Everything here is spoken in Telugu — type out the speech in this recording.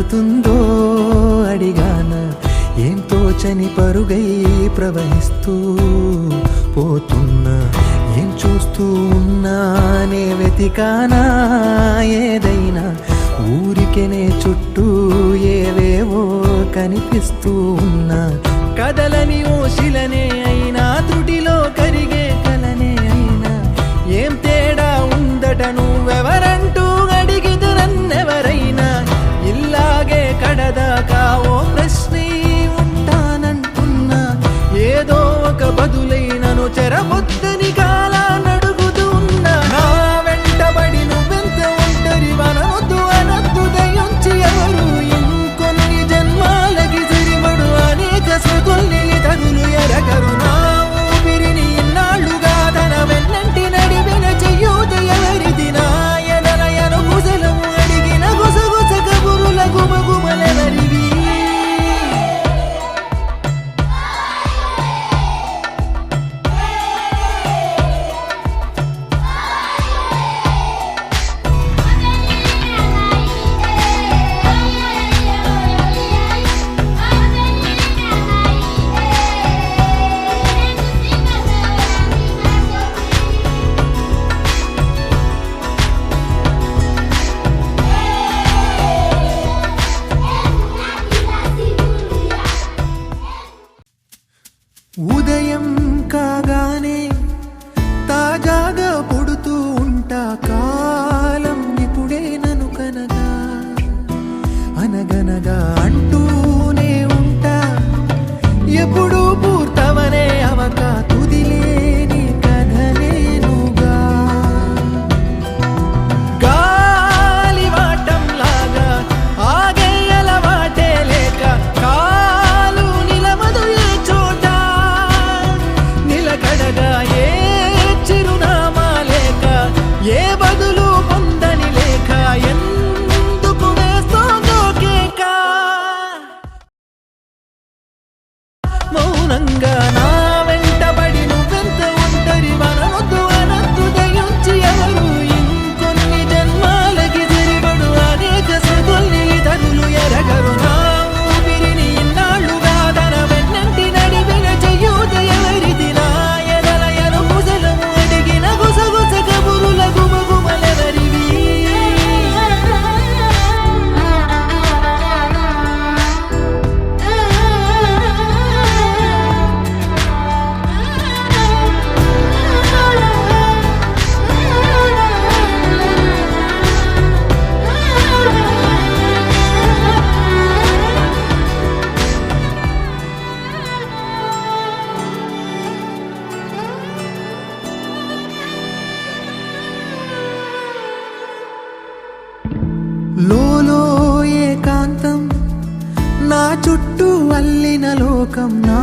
మారుతుందో అడిగాన, ఏం తోచని పరుగై ప్రవహిస్తూ పోతున్నా, ఏం చూస్తూ ఉన్నానే వెతికానా ఏదైనా, ఊరికెనే చుట్టూ ఏవేవో కనిపిస్తూ ఉన్నా, కదలని ఓశిలనే అయినా త్రుటిలో కరిగే కలనే అయినా, ఏం తేడా ఉందట నువ్వెవరంటూ అడిగిదు నన్నెవరైనా, ఇల్లాగే కడదాకా ఓ ప్రశ్నే ఉంటానంటున్నా, ఏదో ఒక బదులైనను చెరబొద్దని కాలా నడుగుతూ ఉన్నా, నా వెంటబడి నువ్వెంత ఒంటరి వనవద్దు అనద్దు దయించి ఎవరు, ఇంకొన్ని జన్మాలకి సరిపడు అనేక సృతుల్ని తగులు ఎరగరు, నా ఊపిరిని ఇన్నాళ్ళుగా తన వెన్నంటి నడిపిన చెయ్యూత ఎవరిది, నా ఎదలయను కుశలము అడిగిన గుసగుస కబురుల గుమగుమలెవరివి. ఉదయం కాగానే తాజాగా పుడుతూ ఉంటా, కాలం ఇప్పుడే నన్ను కనగా అనగనగా అంటూనే ఉంటా, ఎప్పుడూ పూర్తవనే అవక తుదిలేని కథనేనుగా, గాలివాటంలాగా ఆగేయల వాటే లేక, కాలు నిలవదు ఏ చోట, నిలకడగా ఏ చిరునామా లేక, ఏ బదులు పొందని లేక, ఎందుకు వేస్తోందో కేక, మౌనంగా నా వెంటబడి నువ్వెంత ఒంటరి వనవద్దు అనద్దు దయించి ఎవరు, ఇంకొన్ని జన్మాలకి సరిపడు అనేక సృతుల్ని తగులు ఎరగరు, నా ఊపిరిని ఇన్నాళ్ళుగా తన వెన్నంటి నడిపిన చెయ్యూత ఎవరిది, నా ఎదలయను కుశలము అడిగిన గుసగుస కబురుల గుమగుమలెవరివి. లోలో ఏకాంతం, నా చుట్టూ అల్లిన లోకం, నా